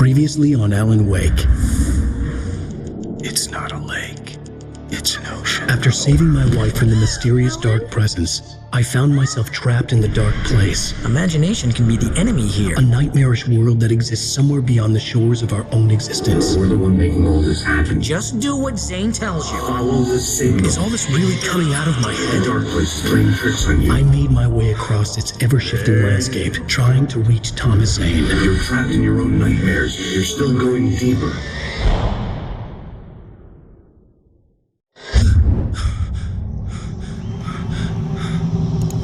Previously on Alan Wake. It's not a lake. It's an ocean. After saving my wife from the mysterious dark presence, I found myself trapped in the dark place. Imagination can be the enemy here. A nightmarish world that exists somewhere beyond the shores of our own existence. We're the one making all this happen. Just do what Zane tells you. Follow the signal. Is all this really coming out of my The head? dark place is playing tricks on you. I made my way across its ever-shifting landscape, trying to reach Thomas Zane. You're trapped in your own nightmares. You're still going deeper.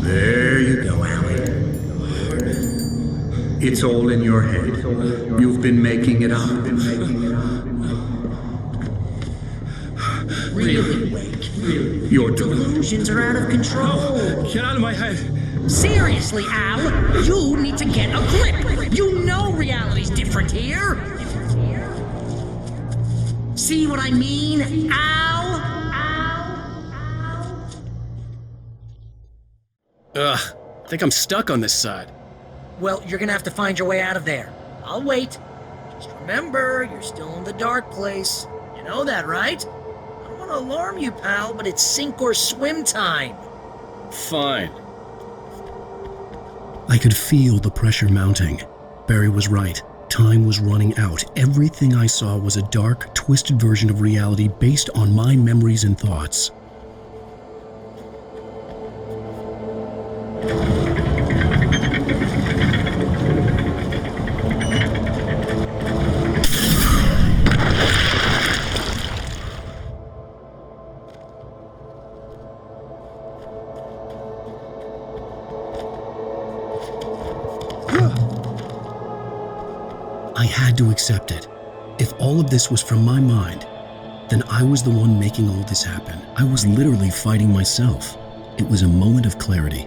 There you go, Alan. It's all in your head. You've been making it up. Really, Wake? Your Delusions are out of control. Get out of my head! Seriously, Al, you need to get a grip. You know reality's different here. See what I mean, Al? Ugh, I think I'm stuck on this side. Well, you're gonna have to find your way out of there. I'll wait. Just remember, you're still in the dark place. You know that, right? I don't want to alarm you, pal, but it's sink or swim time. Fine. I could feel the pressure mounting. Barry was right. Time was running out. Everything I saw was a dark, twisted version of reality based on my memories and thoughts. I had to accept it. If all of this was from my mind, then I was the one making all this happen. I was literally fighting myself. It was a moment of clarity.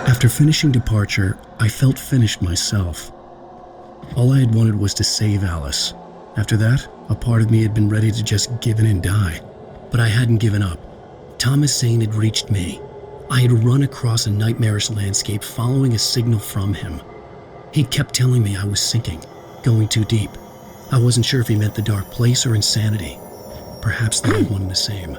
After finishing Departure, I felt finished myself. All I had wanted was to save Alice. After that, a part of me had been ready to just give in and die. But I hadn't given up. Thomas Zane had reached me. I had run across a nightmarish landscape following a signal from him. He kept telling me I was sinking, going too deep. I wasn't sure if he meant the dark place or insanity. Perhaps they were one and the same.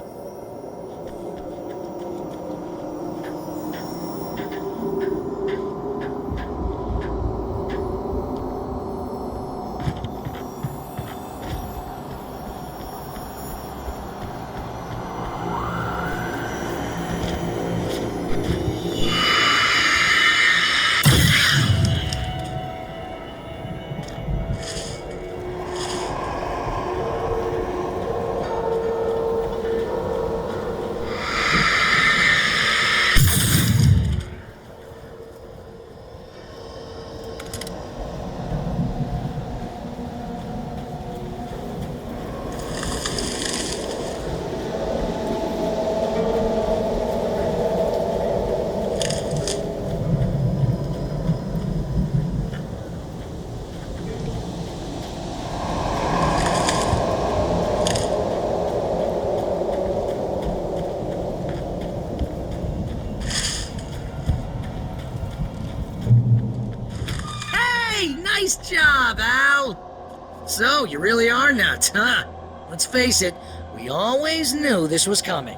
Nice job, Al! So, you really are nuts, huh? Let's face it, we always knew this was coming.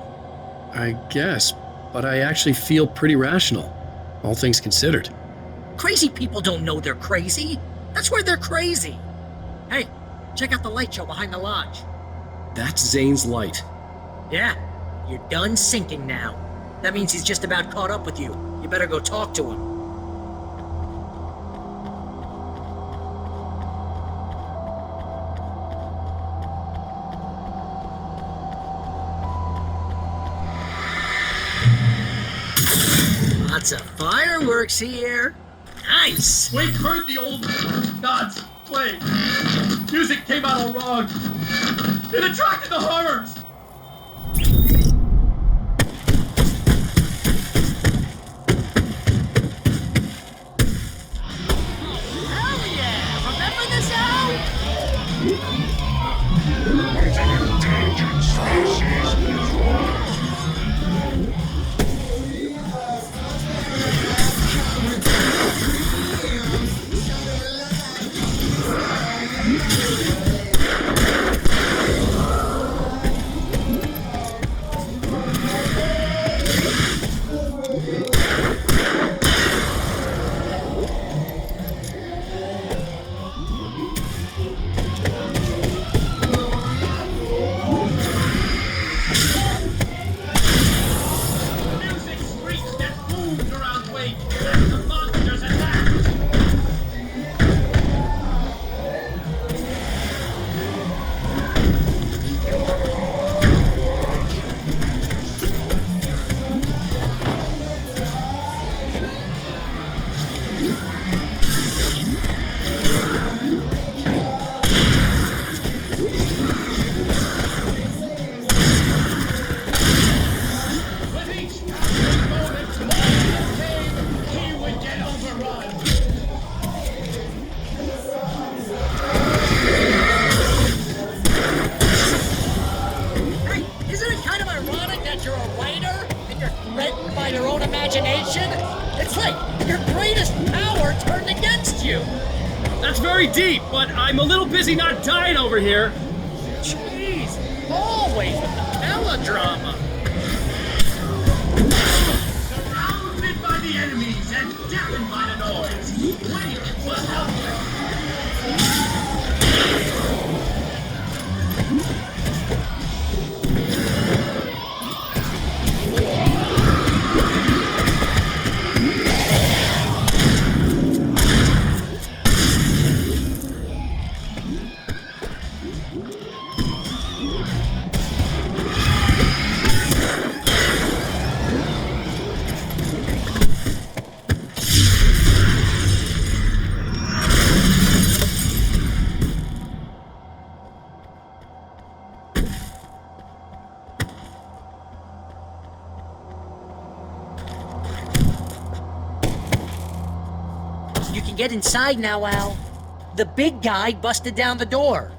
I guess, but I actually feel pretty rational, all things considered. Crazy people don't know they're crazy. That's where they're crazy. Hey, check out the light show behind the lodge. That's Zane's light. Yeah, you're done sinking now. That means he's just about caught up with you. You better go talk to him. Lots of fireworks here. Nice. Wake heard the old gods play. Music came out all wrong. It attracted the horrors. Hell yeah! Remember this out? Music screeched and boomed around Wake as the monsters attacked. With each passing moment, more pain, he would get overrun. Hey, isn't it kind of ironic that you're a writer and you're threatened by your own imagination? It's like your greatest power turned against you. That's very deep, but I'm a little busy not dying over here. Jeez, always with the melodrama. Surrounded by the enemies and deafened by the noise, Wake was helpless. You can get inside now, Al. The big guy busted down the door.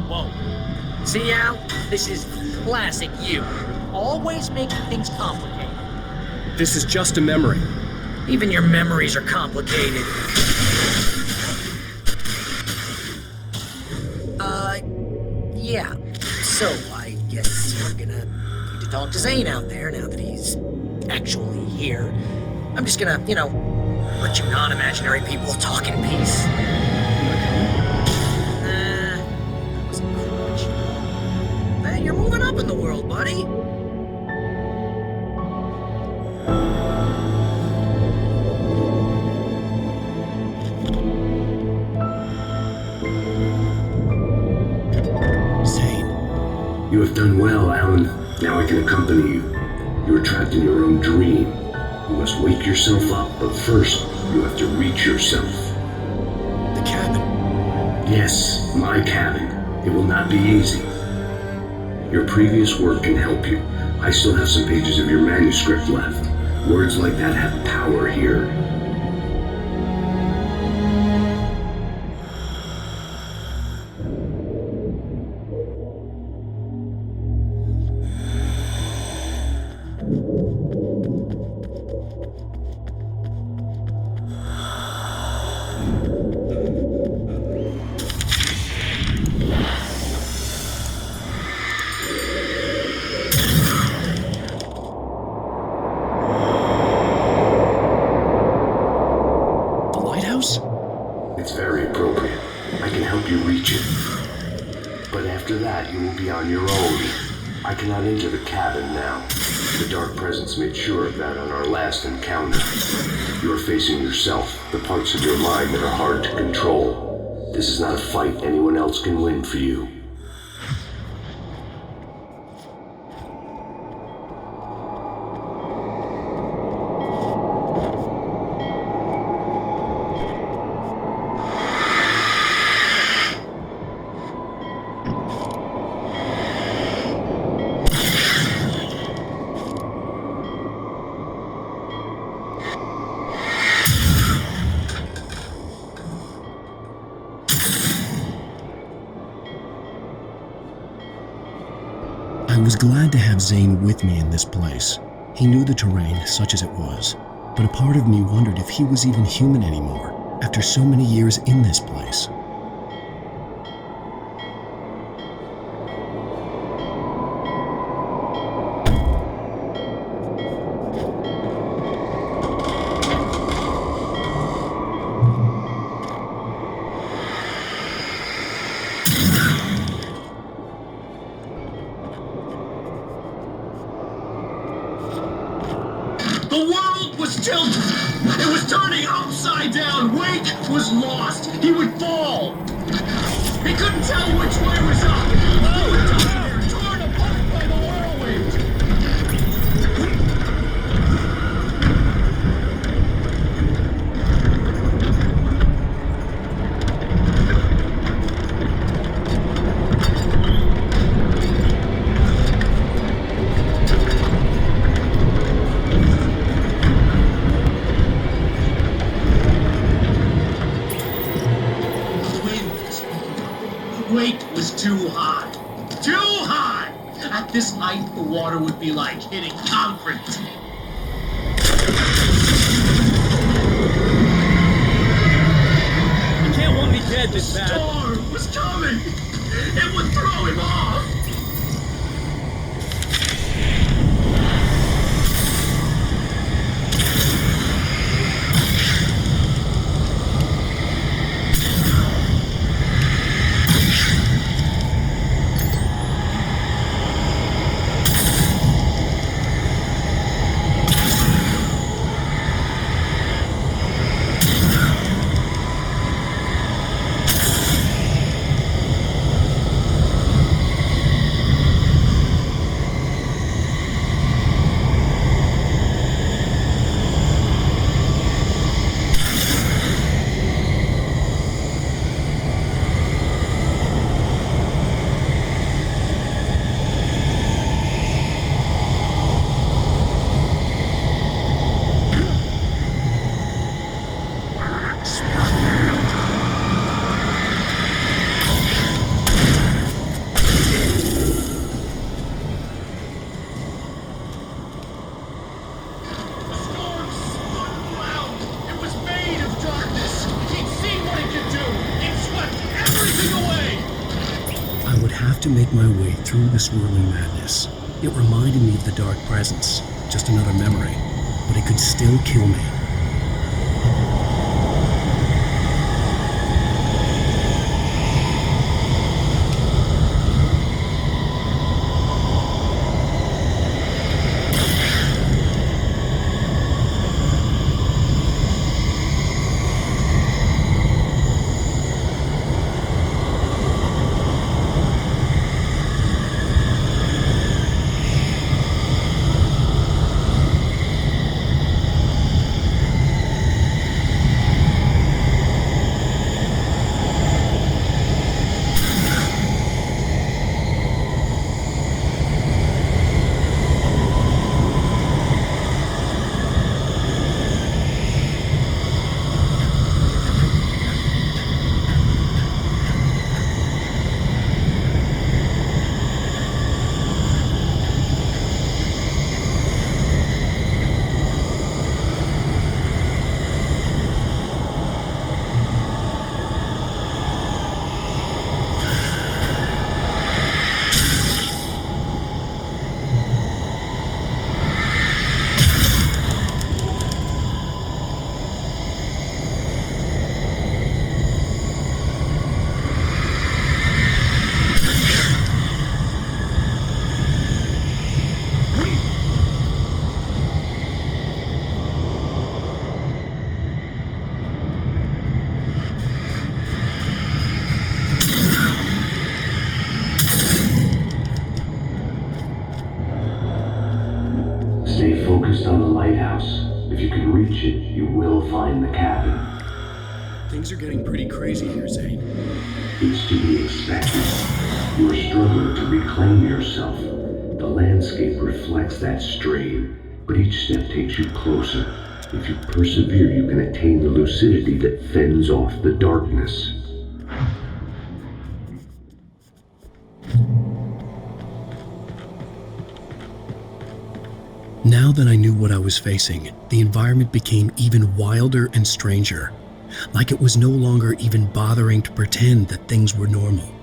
Whoa. See, Al? This is classic you. Always making things complicated. This is just a memory. Even your memories are complicated. Yeah. So, I guess we're gonna need to talk to Zane out there now that he's actually here. I'm just gonna, let you non-imaginary people talk in peace. That wasn't much. Hey, you're moving up in the world, buddy. You have done well, Alan. Now I can accompany you. You are trapped in your own dream. You must wake yourself up, but first, you have to reach yourself. The cabin. Yes, my cabin. It will not be easy. Your previous work can help you. I still have some pages of your manuscript left. Words like that have power here. I can help you reach it. But after that, you will be on your own. I cannot enter the cabin now. The Dark Presence made sure of that on our last encounter. You are facing yourself, the parts of your mind that are hard to control. This is not a fight anyone else can win for you. I was glad to have Zane with me in this place. He knew the terrain, such as it was, but a part of me wondered if he was even human anymore, after so many years in this place. The world was tilted. It was turning upside down. Wake was lost. He would fall. He couldn't tell which way was up. He was down, torn apart by the whirlwind. Wake was too high. Too high! At this height, the water would be like hitting concrete. You can't want me dead this bad. The storm was coming! It would throw him off! To make my way through the swirling madness. It reminded me of the Dark Presence, just another memory, but it could still kill me. lighthouse. If you can reach it, you will find the cabin. Things are getting pretty crazy here, Zane. It's to be expected. You are struggling to reclaim yourself. The landscape reflects that strain, but each step takes you closer. If you persevere, you can attain the lucidity that fends off the darkness. Now that I knew what I was facing, the environment became even wilder and stranger. Like it was no longer even bothering to pretend that things were normal.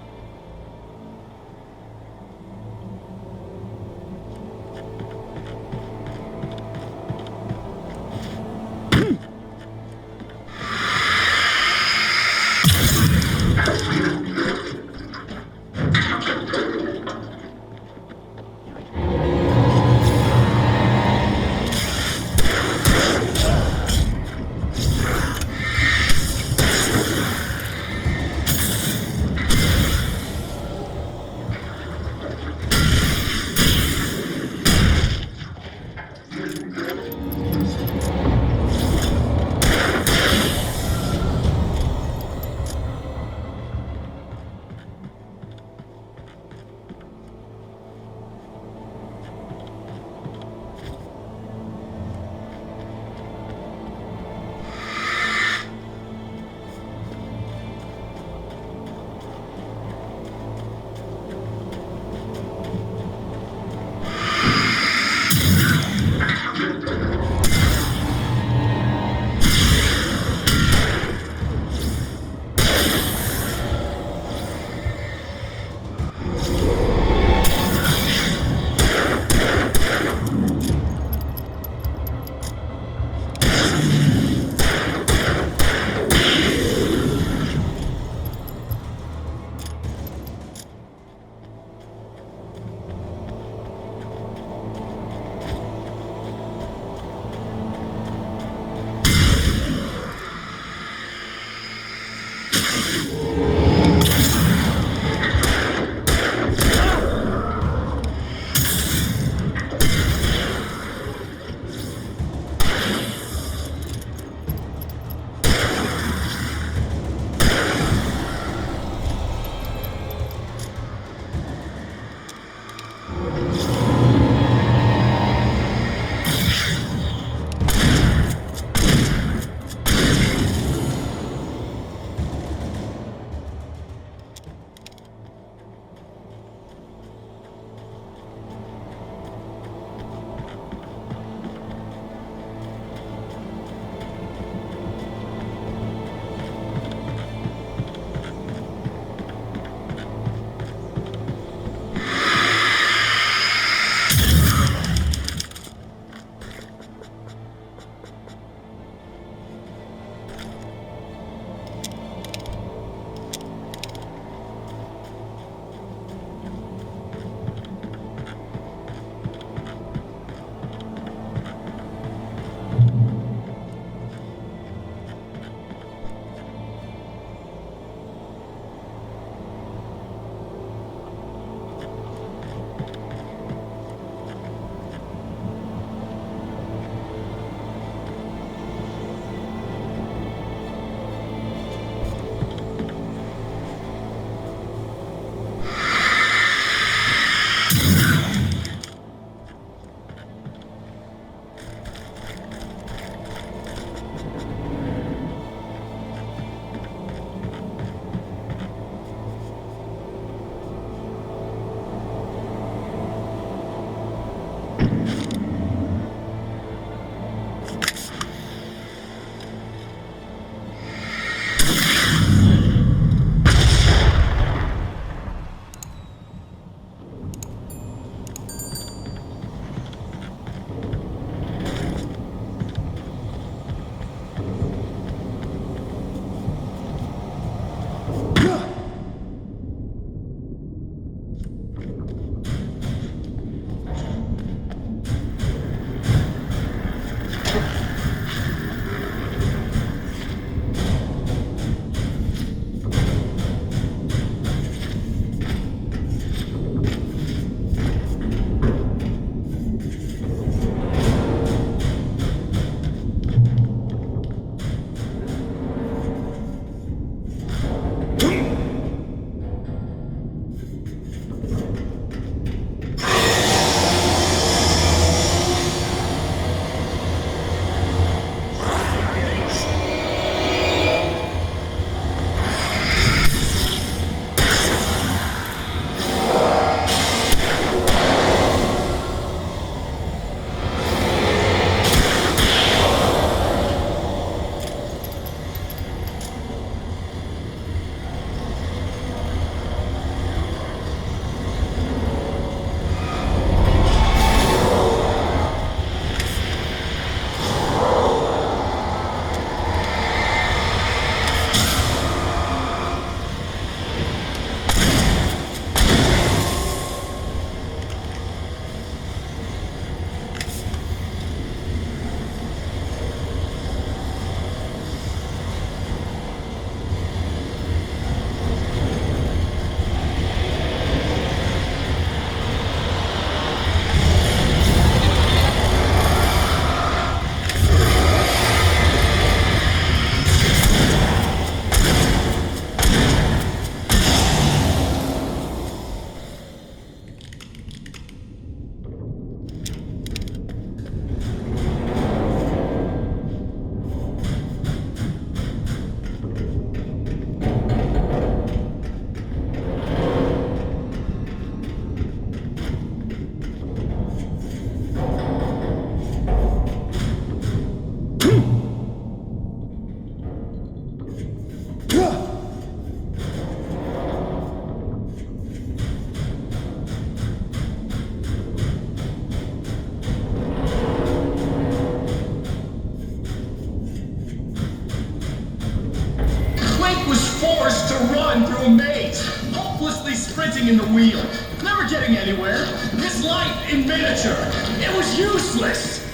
racing in the wheel, never getting anywhere. His life in miniature. It was useless.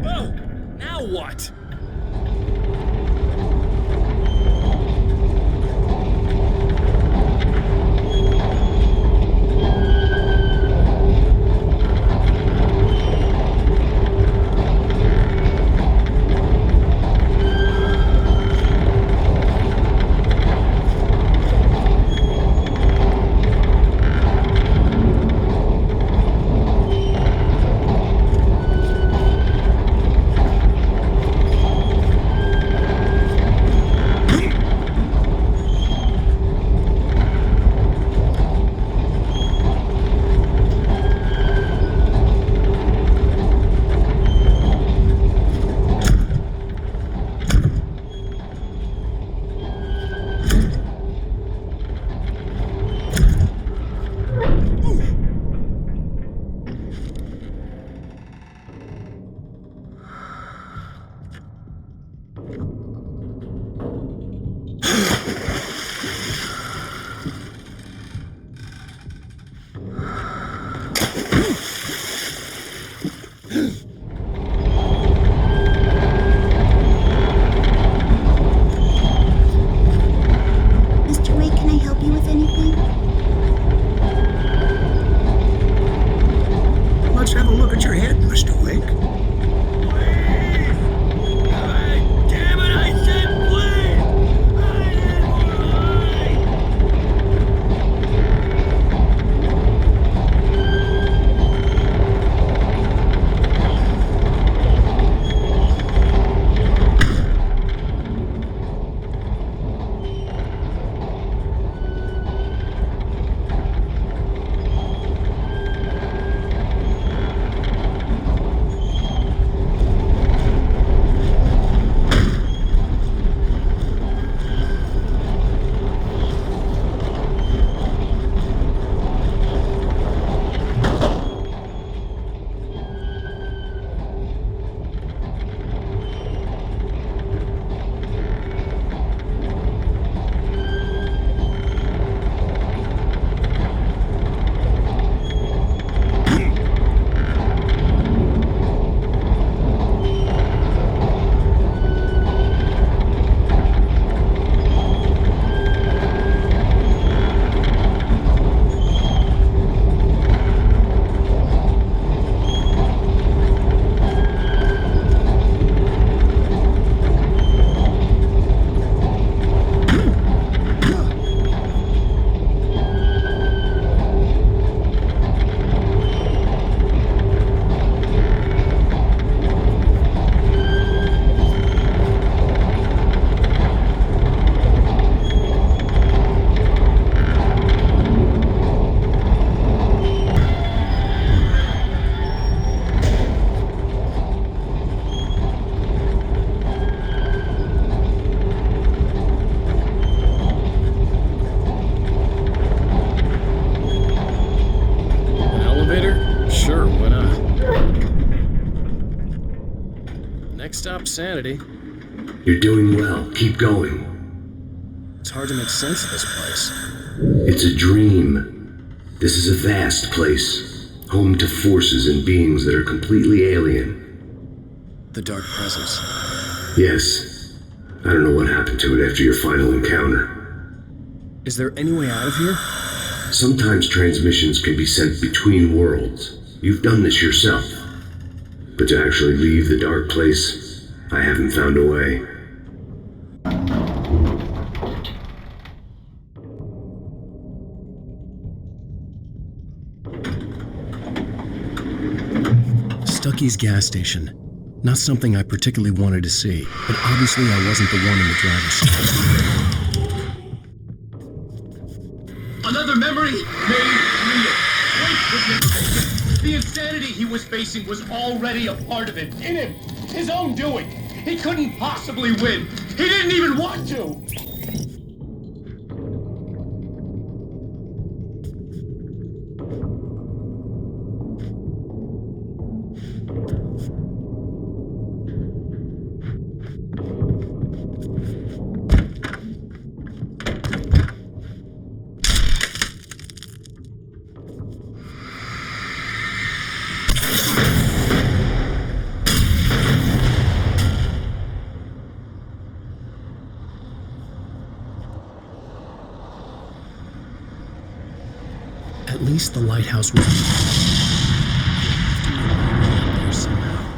Oh, now what? Mr. Wake, can I help you with anything? Let's have a look at your head, Mr. Wake. Damn it, I said please! I need more light! An elevator? Sure, why not? Next stop, Sanity. You're doing well. Keep going. It's hard to make sense of this place. It's a dream. This is a vast place, home to forces and beings that are completely alien. The Dark Presence. Yes. I don't know what happened to it after your final encounter. Is there any way out of here? Sometimes transmissions can be sent between worlds. You've done this yourself. But to actually leave the dark place, I haven't found a way. Stucky's gas station. Not something I particularly wanted to see, but obviously I wasn't the one in the driver's seat. Another memory made real. Wake was never victim. The insanity he was facing was already a part of it, in him. His own doing. He couldn't possibly win. He didn't even want to. At least the lighthouse was... there somehow.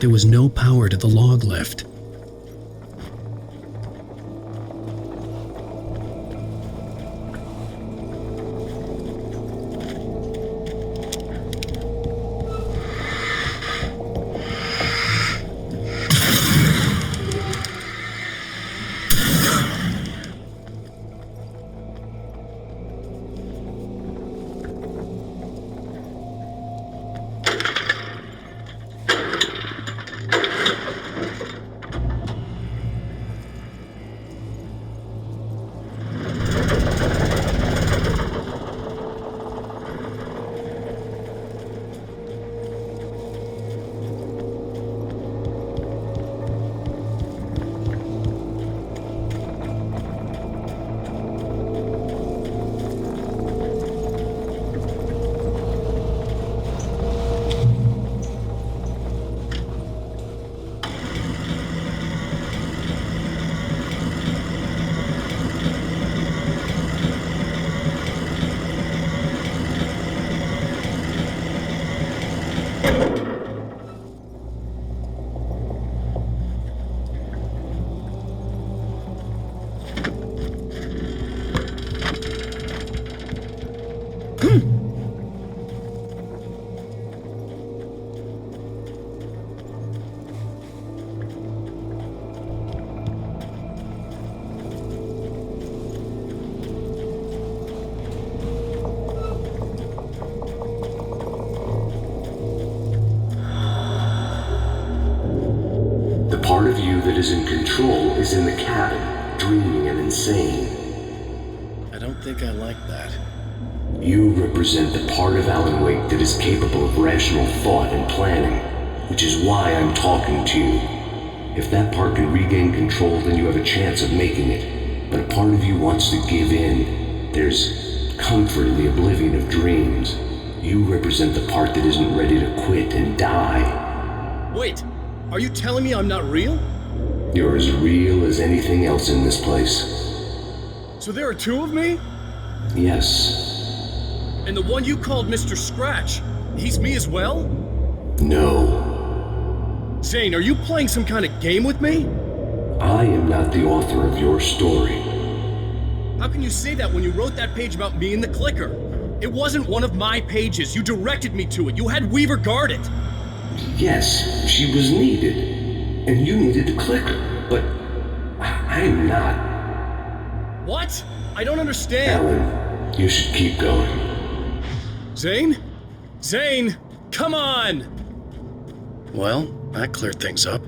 There was no power to the log lift. part of you that is in control is in the cabin, dreaming and insane. I don't think I like that. You represent the part of Alan Wake that is capable of rational thought and planning, which is why I'm talking to you. If that part can regain control, then you have a chance of making it. But a part of you wants to give in. There's comfort in the oblivion of dreams. You represent the part that isn't ready to quit and die. Wait, are you telling me I'm not real? You're as real as anything else in this place. So there are two of me? Yes. And the one you called Mr. Scratch, he's me as well? No. Zane, are you playing some kind of game with me? I am not the author of your story. How can you say that when you wrote that page about me in the clicker? It wasn't one of my pages. You directed me to it. You had Weaver guard it. Yes, she was needed, and you needed the clicker, but I'm not. What? I don't understand. Alan, you should keep going. Zane? Zane, come on! Well, that cleared things up.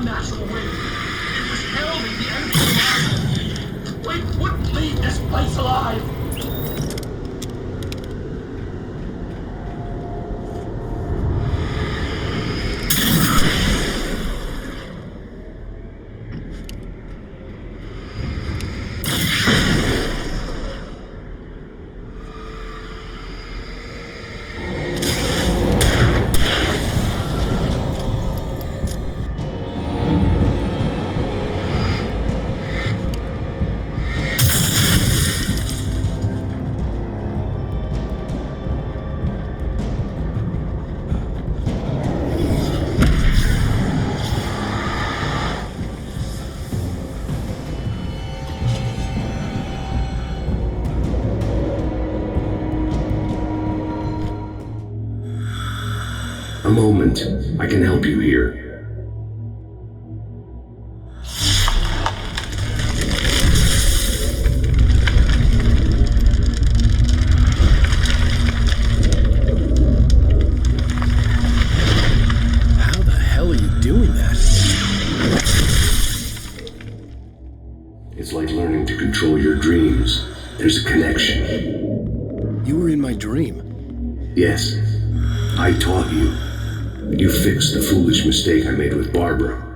unnatural wind. It was heralding the end of the world. Wake wouldn't leave this place alive. A moment. I can help you here. How the hell are you doing that? It's like learning to control your dreams. There's a connection. You were in my dream. Yes, I taught you. You fixed the foolish mistake I made with Barbara.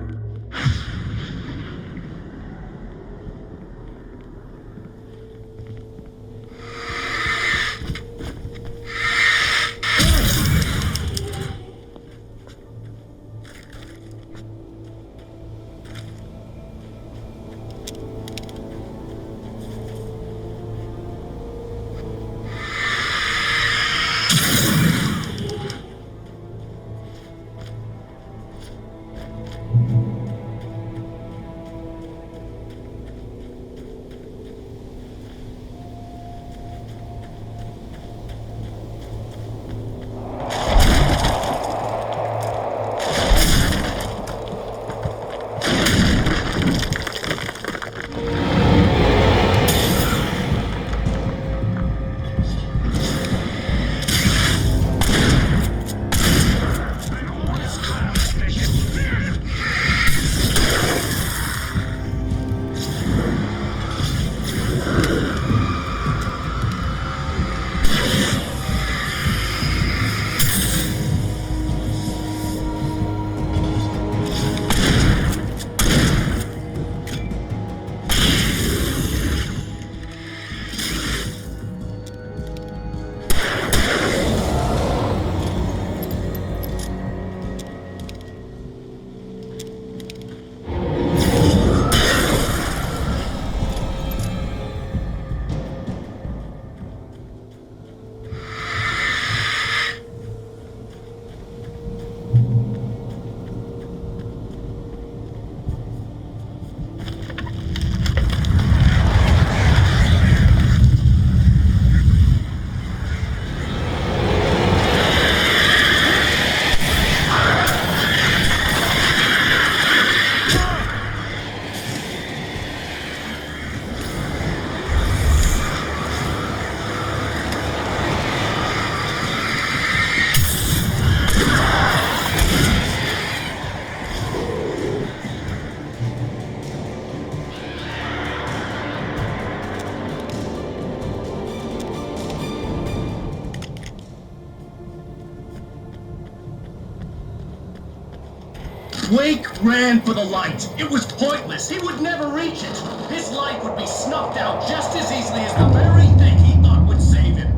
Wake ran for the light. It was pointless. He would never reach it. His life would be snuffed out just as easily as the very thing he thought would save him.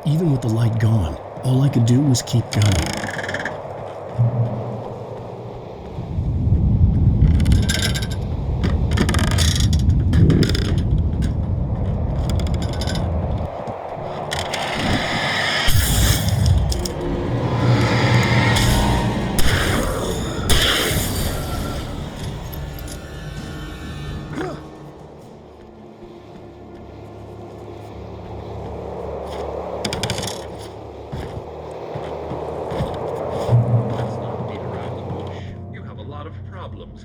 Even with the light gone, all I could do was keep going.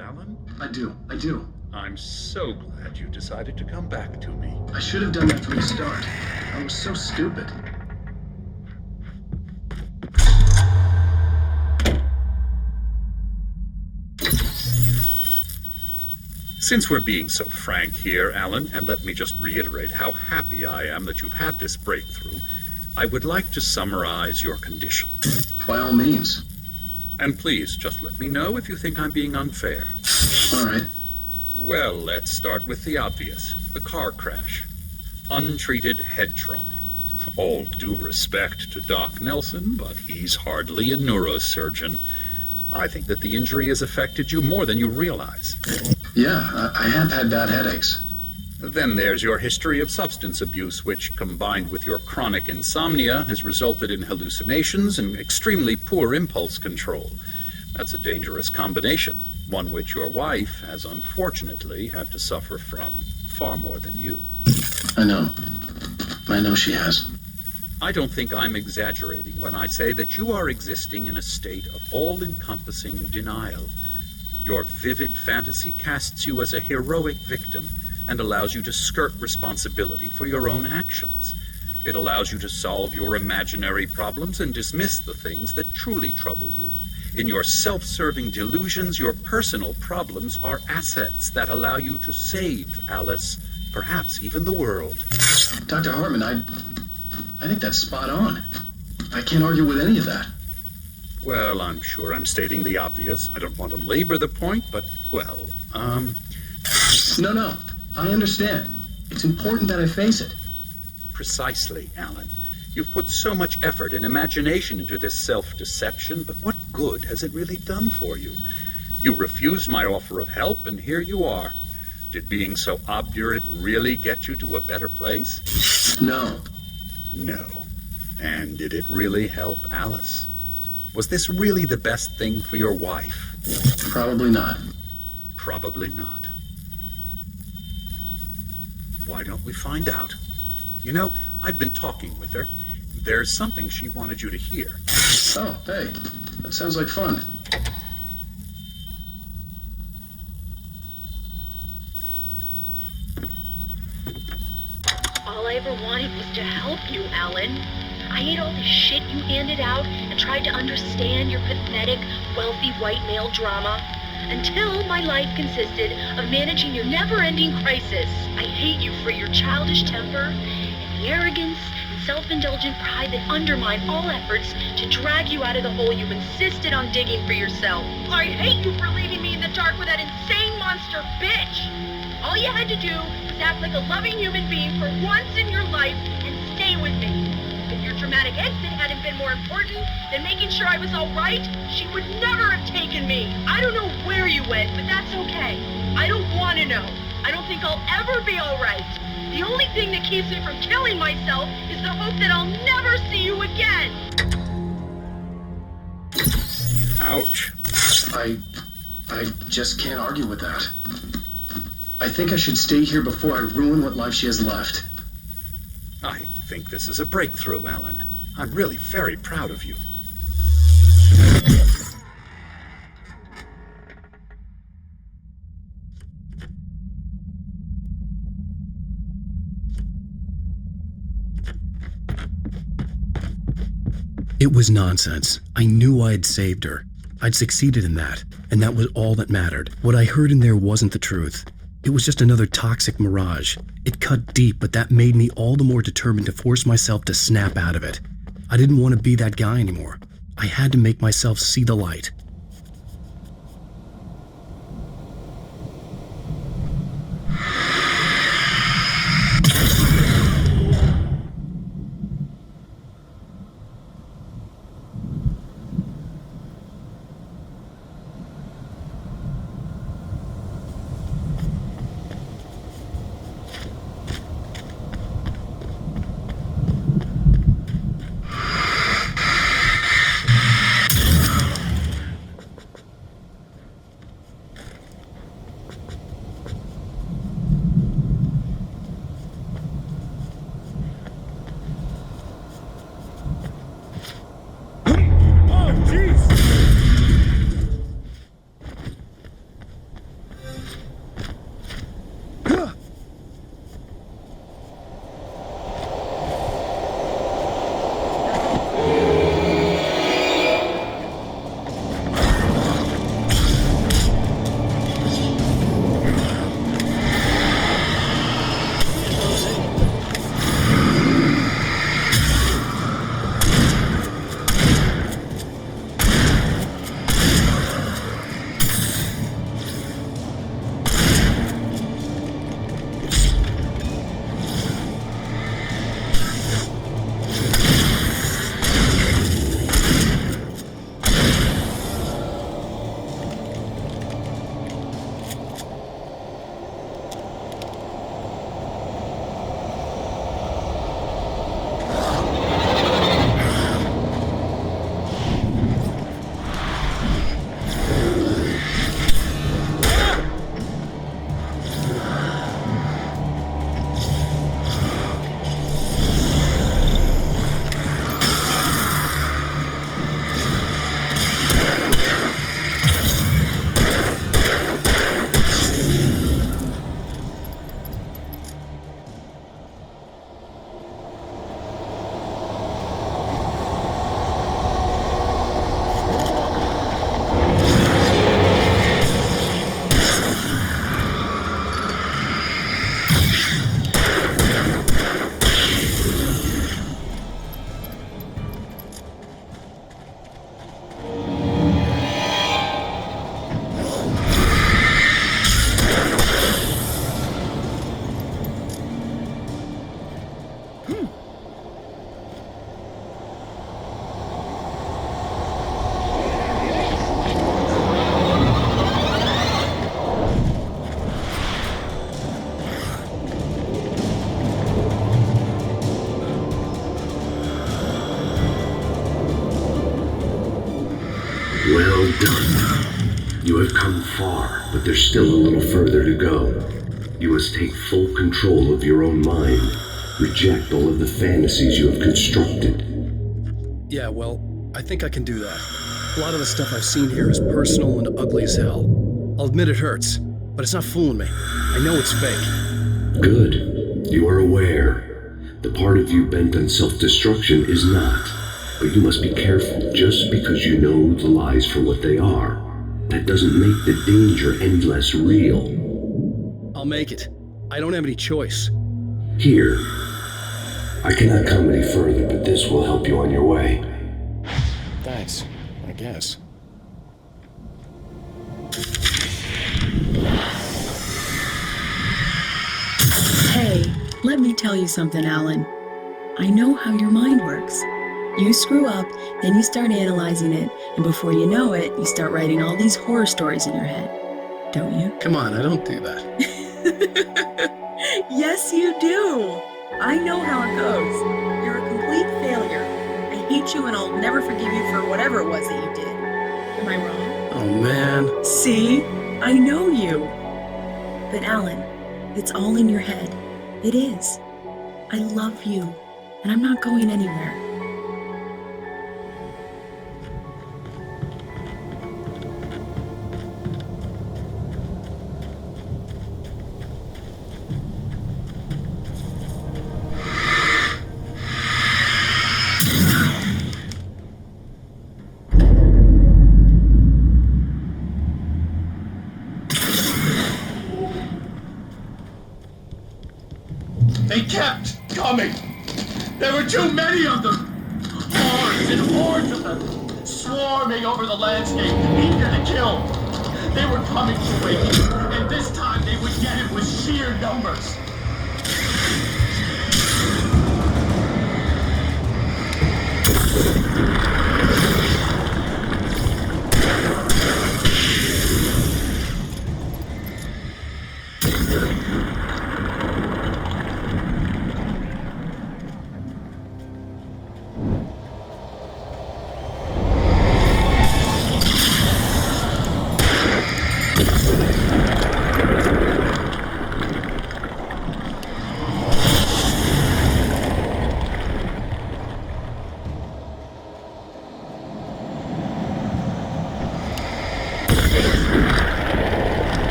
Alan? I do. I'm so glad you decided to come back to me. I should have done that from the start. I was so stupid. Since we're being so frank here, Alan, and let me just reiterate how happy I am that you've had this breakthrough, I would like to summarize your condition. By all means. And please, just let me know if you think I'm being unfair. All right. Well, let's start with the obvious. The car crash. Untreated head trauma. All due respect to Doc Nelson, but he's hardly a neurosurgeon. I think that the injury has affected you more than you realize. Yeah, I have had bad headaches. Then there's your history of substance abuse, which, combined with your chronic insomnia, has resulted in hallucinations and extremely poor impulse control. That's a dangerous combination, one which your wife has unfortunately had to suffer from far more than you. I know she has. I don't think I'm exaggerating when I say that you are existing in a state of all-encompassing denial. Your vivid fantasy casts you as a heroic victim and allows you to skirt responsibility for your own actions. It allows you to solve your imaginary problems and dismiss the things that truly trouble you. In your self-serving delusions, your personal problems are assets that allow you to save Alice, perhaps even the world. Dr. Hartman, I think that's spot on. I can't argue with any of that. Well, I'm sure I'm stating the obvious. I don't want to labor the point, but, well, No, I understand. It's important that I face it. Precisely, Alan. You've put so much effort and imagination into this self-deception, but what good has it really done for you? You refused my offer of help, and here you are. Did being so obdurate really get you to a better place? No. No. And did it really help Alice? Was this really the best thing for your wife? Probably not. Probably not. Why don't we find out? You know, I've been talking with her. There's something she wanted you to hear. Oh, hey. That sounds like fun. All I ever wanted was to help you, Alan. I ate all the shit you handed out and tried to understand your pathetic, wealthy white male drama. Until my life consisted of managing your never-ending crisis. I hate you for your childish temper and the arrogance and self-indulgent pride that undermine all efforts to drag you out of the hole you insisted on digging for yourself. I hate you for leaving me in the dark with that insane monster bitch. All you had to do was act like a loving human being for once in your life and stay with me. If your dramatic exit hadn't been more important than making sure I was all right, she would never have taken me. I don't know where you went, but that's okay. I don't want to know. I don't think I'll ever be all right. The only thing that keeps me from killing myself is the hope that I'll never see you again. Ouch. I just can't argue with that. I think I should stay here before I ruin what life she has left. I think this is a breakthrough, Alan. I'm really very proud of you. It was nonsense. I knew I had saved her. I'd succeeded in that, and that was all that mattered. What I heard in there wasn't the truth. It was just another toxic mirage. It cut deep, but that made me all the more determined to force myself to snap out of it. I didn't want to be that guy anymore. I had to make myself see the light. Well done. You have come far, but there's still a little further to go. You must take full control of your own mind. Reject all of the fantasies you have constructed. Yeah, well, I think I can do that. A lot of the stuff I've seen here is personal and ugly as hell. I'll admit it hurts, but it's not fooling me. I know it's fake. Good. You are aware. The part of you bent on self-destruction is not. But you must be careful. Just because you know the lies for what they are, that doesn't make the danger any less real. I'll make it. I don't have any choice. Here. I cannot come any further, but this will help you on your way. Thanks, I guess. Hey, let me tell you something, Alan. I know how your mind works. You screw up, then you start analyzing it, and before you know it, you start writing all these horror stories in your head. Don't you? Come on, I don't do that. Yes, you do. I know how it goes. You're a complete failure. I hate you and I'll never forgive you for whatever it was that you did. Am I wrong? Oh, man. See? I know you. But Alan, it's all in your head. It is. I love you, and I'm not going anywhere. They kept coming. There were too many of them. Hordes and hordes of them. swarming over the landscape, eager to kill. They were coming to Wake, and this time they would get it with sheer numbers.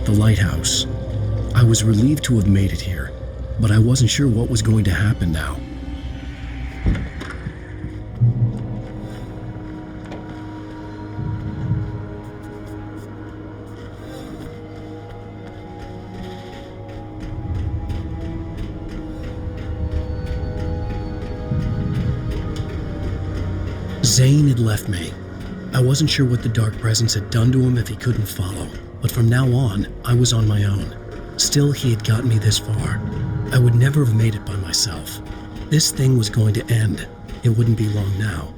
The lighthouse. I was relieved to have made it here, but I wasn't sure what was going to happen now. Zane had left me. I wasn't sure what the dark presence had done to him if he couldn't follow, but from now on, I was on my own. Still, he had gotten me this far. I would never have made it by myself. This thing was going to end. It wouldn't be long now.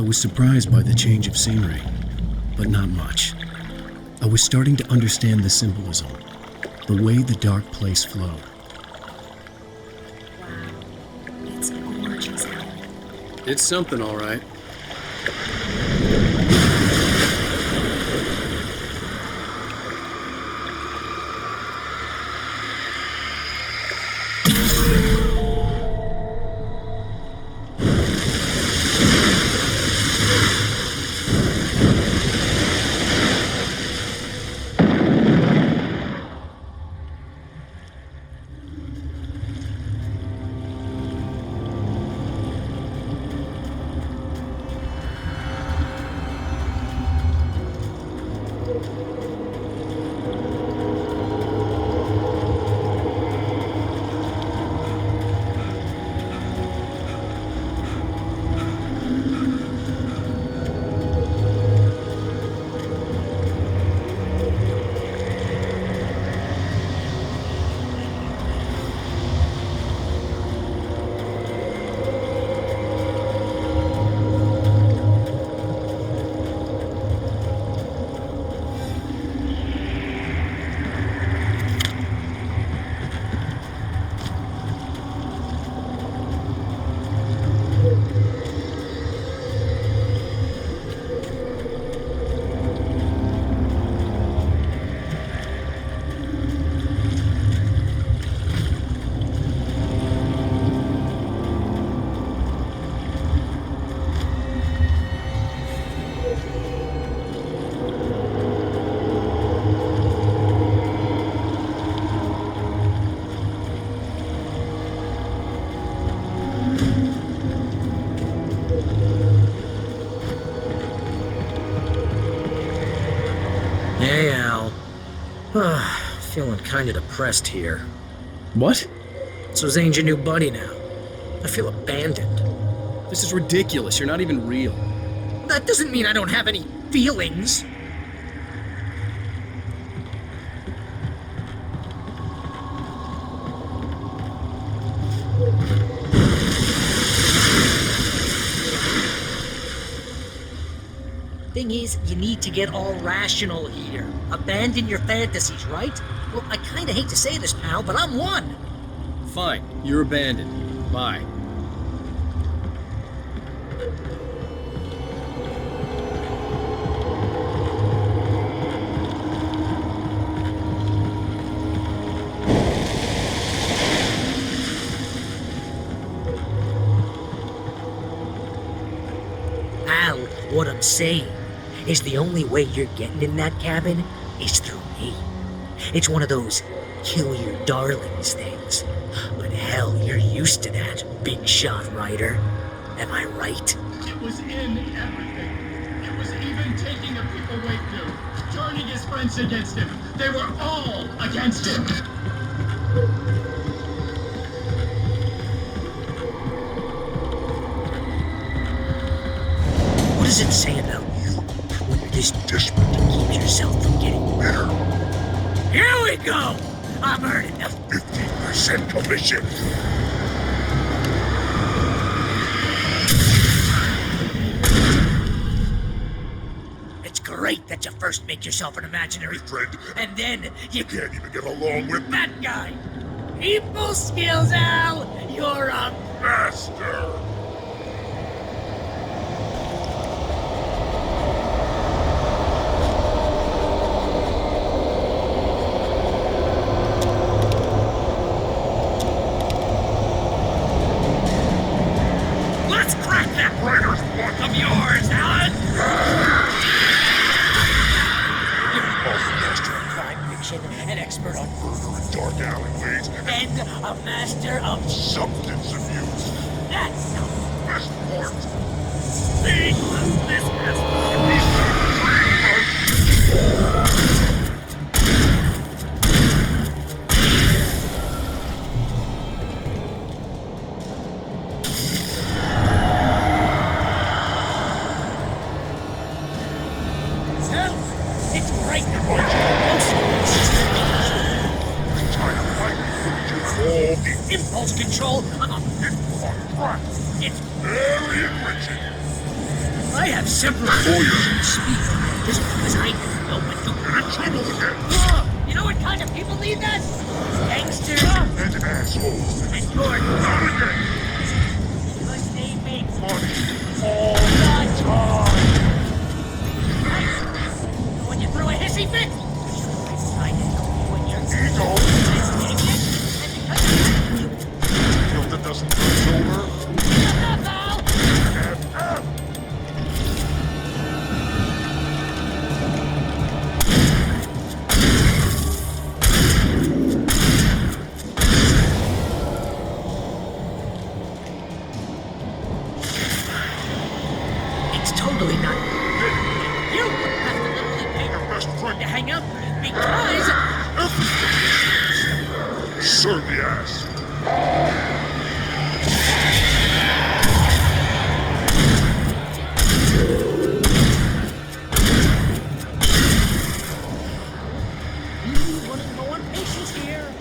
was surprised by the change of scenery, but not much. I was starting to understand the symbolism, the way the dark place flowed. Wow, it's gorgeous, Alan. It's something, all right. Hey, Al. Feeling kinda depressed here. What? So Zane's your new buddy now. I feel abandoned. This is ridiculous. You're not even real. That doesn't mean I don't have any feelings. Thing is, you need to get all rational here. Abandon your fantasies, right? Well, I kinda hate to say this, pal, but I'm one. Fine. You're abandoned. Bye. Al, what I'm saying is the only way you're getting in that cabin is through me. It's one of those kill your darlings things. But hell, you're used to that, big shot writer. Am I right? It was in everything. It was even taking a people Wake knew, turning his friends against him. They were all against him. What does it say about you when you're this desperate to keep yourself from getting better? Here we go! I'm earning a 50% commission. It's great that you first make yourself an imaginary friend, and then you can't even get along with that guy. People skills, Al! You're a master! Let's crack that writer's block of yours, Alan! You're both a master of crime fiction, an expert on murder and dark alleyways, and a master of substance abuse. That's the best part. Being this it's great to watch all the impulse control of a pitfall. It's very enriching. I have several speak just because I know what you want. You know what kind of people need that? Gangsters And assholes. and Jordan. Not again. Because they make Money. All the time. when you throw a hissy fit. I know when you're Ego. and Guilt that doesn't cross over. It's totally not. You have to literally pay your best friend to hang out because. Serve the ass. You want to know on patience here.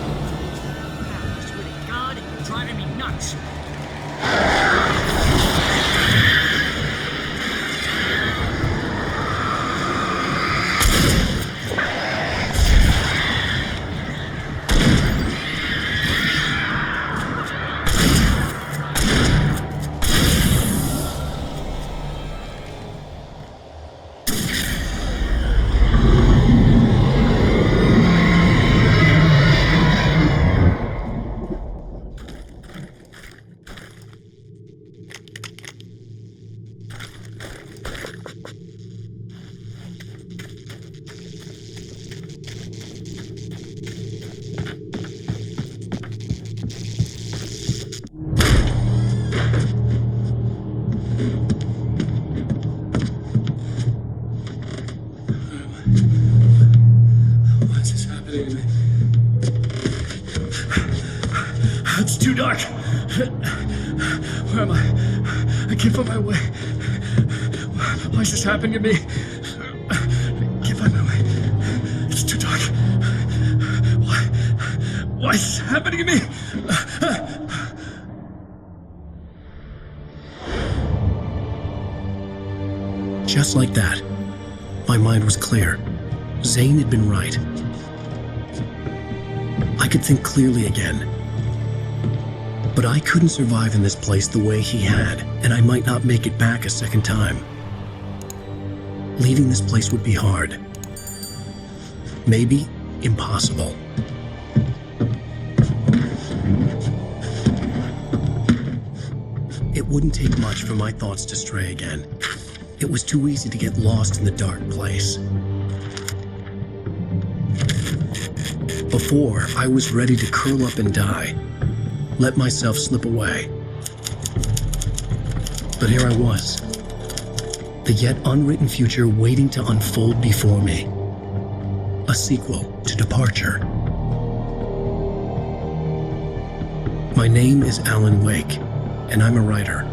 I swear to God, you're driving me nuts. Why is this happening to me? It's too dark. Where am I? I can't find my way. Why is this happening to me? I can't find my way. It's too dark. Why is this happening to me? Just like that, my mind was clear. Zane had been right. I could think clearly again. But I couldn't survive in this place the way he had, and I might not make it back a second time. Leaving this place would be hard. Maybe impossible. It wouldn't take much for my thoughts to stray again. It was too easy to get lost in the dark place. Before, I was ready to curl up and die, let myself slip away. But here I was, the yet unwritten future waiting to unfold before me. A sequel to Departure. My name is Alan Wake, and I'm a writer.